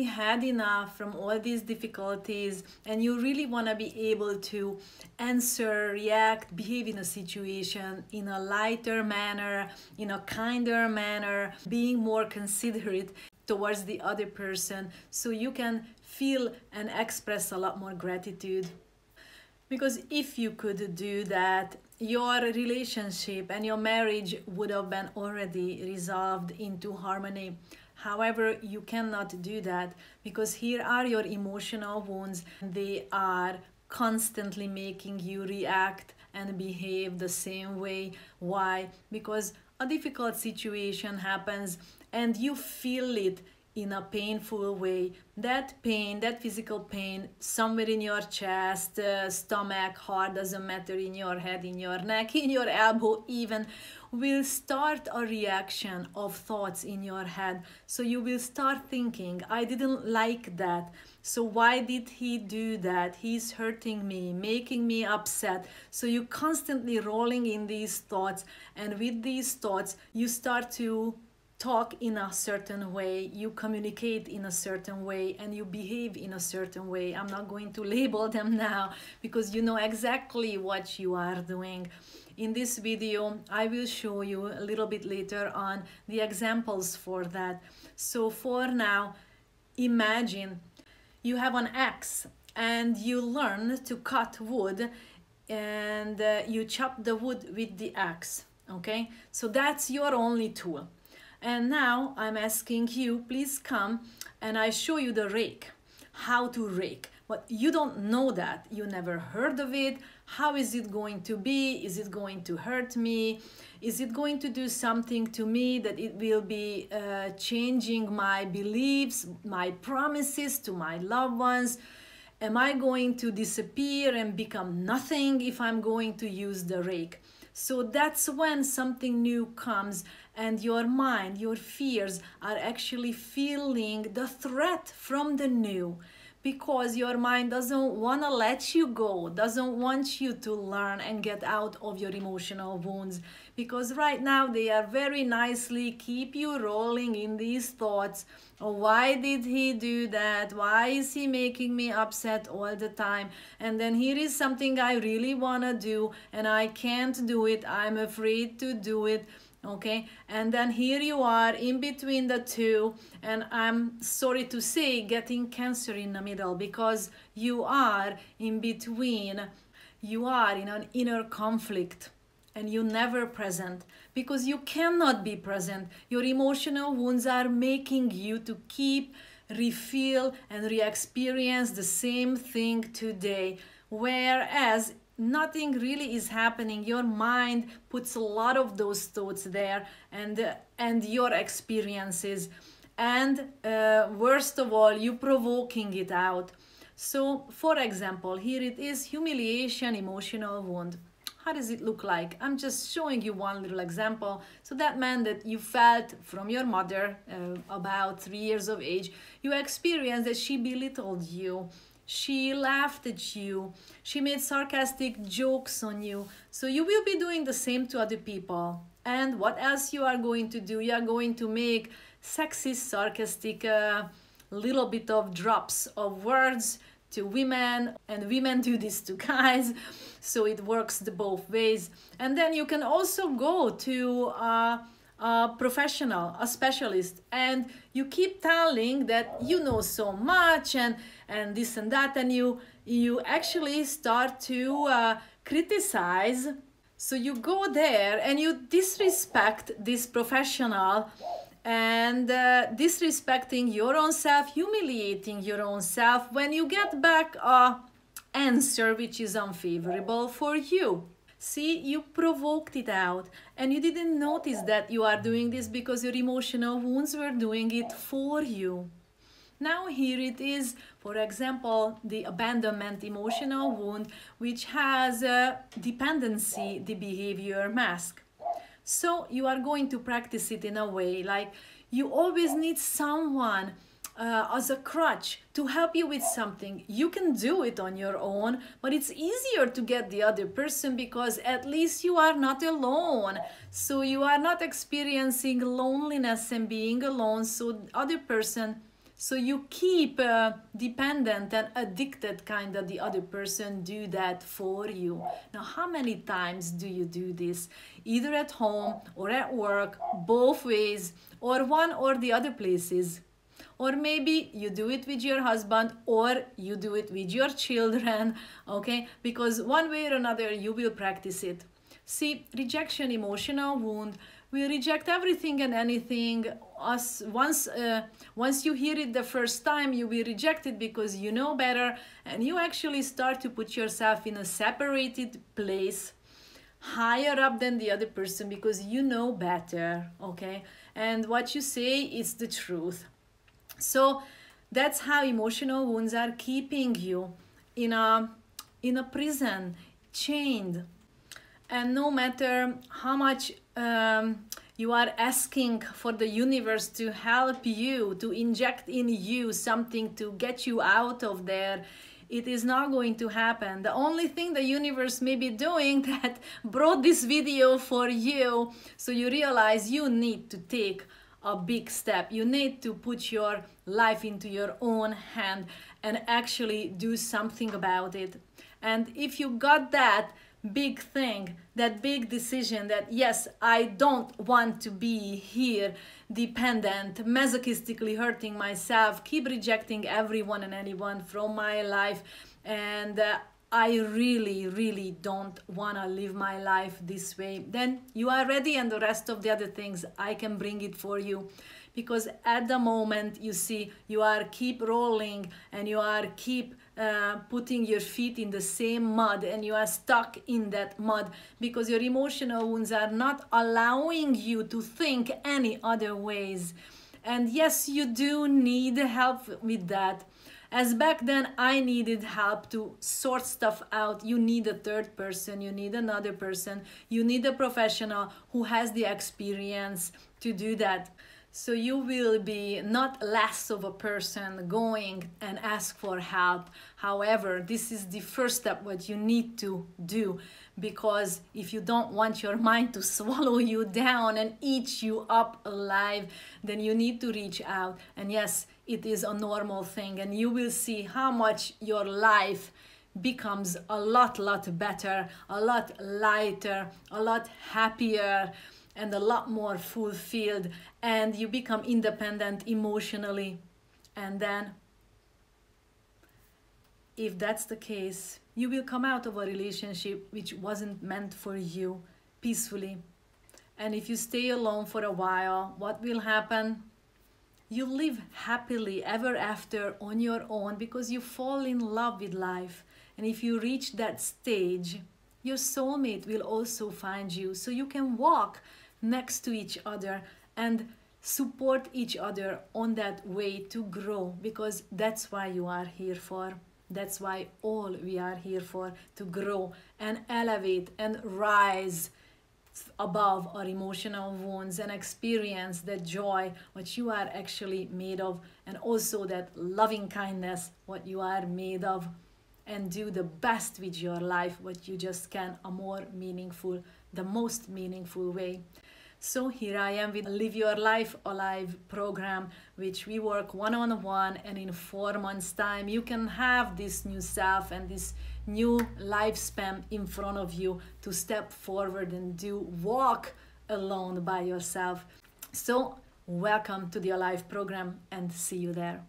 had enough from all these difficulties and you really want to be able to answer, react, behave in a situation in a lighter manner, in a kinder manner, being more considerate towards the other person so you can feel and express a lot more gratitude. Because if you could do that, your relationship and your marriage would have been already resolved into harmony. However, you cannot do that because here are your emotional wounds. They are constantly making you react and behave the same way. Why? Because a difficult situation happens and you feel it in a painful way. That pain, that physical pain, somewhere in your chest, stomach, heart, doesn't matter, in your head, in your neck, in your elbow even, will start a reaction of thoughts in your head. So you will start thinking, I didn't like that. So why did he do that? He's hurting me, making me upset. So you constantly rolling in these thoughts, and with these thoughts, you start to talk in a certain way, you communicate in a certain way, and you behave in a certain way. I'm not going to label them now because you know exactly what you are doing. In this video, I will show you a little bit later on the examples for that. So for now, imagine you have an axe and you learn to cut wood and you chop the wood with the axe, okay? So that's your only tool. And now I'm asking you, please come and I show you the rake, how to rake. But you don't know that, you never heard of it. How is it going to be? Is it going to hurt me? Is it going to do something to me that it will be changing my beliefs, my promises to my loved ones? Am I going to disappear and become nothing if I'm going to use the rake? So that's when something new comes and your mind, your fears are actually feeling the threat from the new, because your mind doesn't want to let you go, doesn't want you to learn and get out of your emotional wounds, because right now they are very nicely keep you rolling in these thoughts. Oh, why did he do that? Why is he making me upset all the time? And then here is something I really want to do and I can't do it. I'm afraid to do it. Okay, and then here you are in between the two, and I'm sorry to say getting cancer in the middle, because you are in between, you are in an inner conflict and you never present, because you cannot be present. Your emotional wounds are making you to keep refeel and re-experience the same thing today, whereas nothing really is happening. Your mind puts a lot of those thoughts there and your experiences, and worst of all, you provoking it out. So for example, here it is, humiliation, emotional wound. How does it look like? I'm just showing you one little example. So that meant that you felt from your mother, about 3 years of age, you experienced that she belittled you. She laughed at you. She made sarcastic jokes on you. So you will be doing the same to other people. And what else you are going to do? You are going to make sexist, sarcastic, little bit of drops of words to women, and women do this to guys. So it works the both ways. And then you can also go to a professional, a specialist, and you keep telling that you know so much and this and that, and you actually start to criticize. So you go there and you disrespect this professional, and disrespecting your own self, humiliating your own self when you get back a answer which is unfavorable for you. See, you provoked it out and you didn't notice that you are doing this because your emotional wounds were doing it for you. Now here it is, for example, the abandonment emotional wound, which has a dependency, the behavior mask. So you are going to practice it in a way like you always need someone as a crutch to help you with something. You can do it on your own, but it's easier to get the other person because at least you are not alone. So you are not experiencing loneliness and being alone. So the other person So you keep dependent and addicted, kind of the other person do that for you. Now, how many times do you do this? Either at home or at work, both ways, or one or the other places. Or maybe you do it with your husband, or you do it with your children, okay? Because one way or another, you will practice it. See, rejection, emotional wound, we reject everything and anything. Once you hear it the first time, you will reject it because you know better, and you actually start to put yourself in a separated place, higher up than the other person, because you know better, okay? And what you say is the truth. So that's how emotional wounds are keeping you in a prison, chained. And no matter how much you are asking for the universe to help you, to inject in you something to get you out of there, it is not going to happen. The only thing the universe may be doing that brought this video for you, so you realize you need to take a big step. You need to put your life into your own hand and actually do something about it. And if you got that big thing, that big decision that yes, I don't want to be here dependent, masochistically hurting myself, keep rejecting everyone and anyone from my life, and I really don't want to live my life this way, then you are ready, and the rest of the other things I can bring it for you. Because at the moment, you see, you are keep rolling and you are keep putting your feet in the same mud, and you are stuck in that mud because your emotional wounds are not allowing you to think any other ways. And yes, you do need help with that. As back then I needed help to sort stuff out, you need a third person, you need another person, you need a professional who has the experience to do that. So you will be not less of a person going and ask for help. However, this is the first step what you need to do, because if you don't want your mind to swallow you down and eat you up alive, then you need to reach out. And yes, it is a normal thing, and you will see how much your life becomes a lot better, a lot lighter, a lot happier, and a lot more fulfilled, and you become independent emotionally. And then, if that's the case, you will come out of a relationship which wasn't meant for you peacefully. And if you stay alone for a while, what will happen? You live happily ever after on your own because you fall in love with life. And if you reach that stage, your soulmate will also find you, so you can walk next to each other and support each other on that way to grow, because that's why you are here for. That's why all we are here for, to grow and elevate and rise above our emotional wounds and experience that joy what you are actually made of, and also that loving kindness what you are made of, and do the best with your life what you just can, a more meaningful, the most meaningful way. So here I am with Live Your Life Alive program, which we work one-on-one, and in 4 months time you can have this new self and this new lifespan in front of you to step forward and walk alone by yourself. So welcome to the Alive program, and see you there.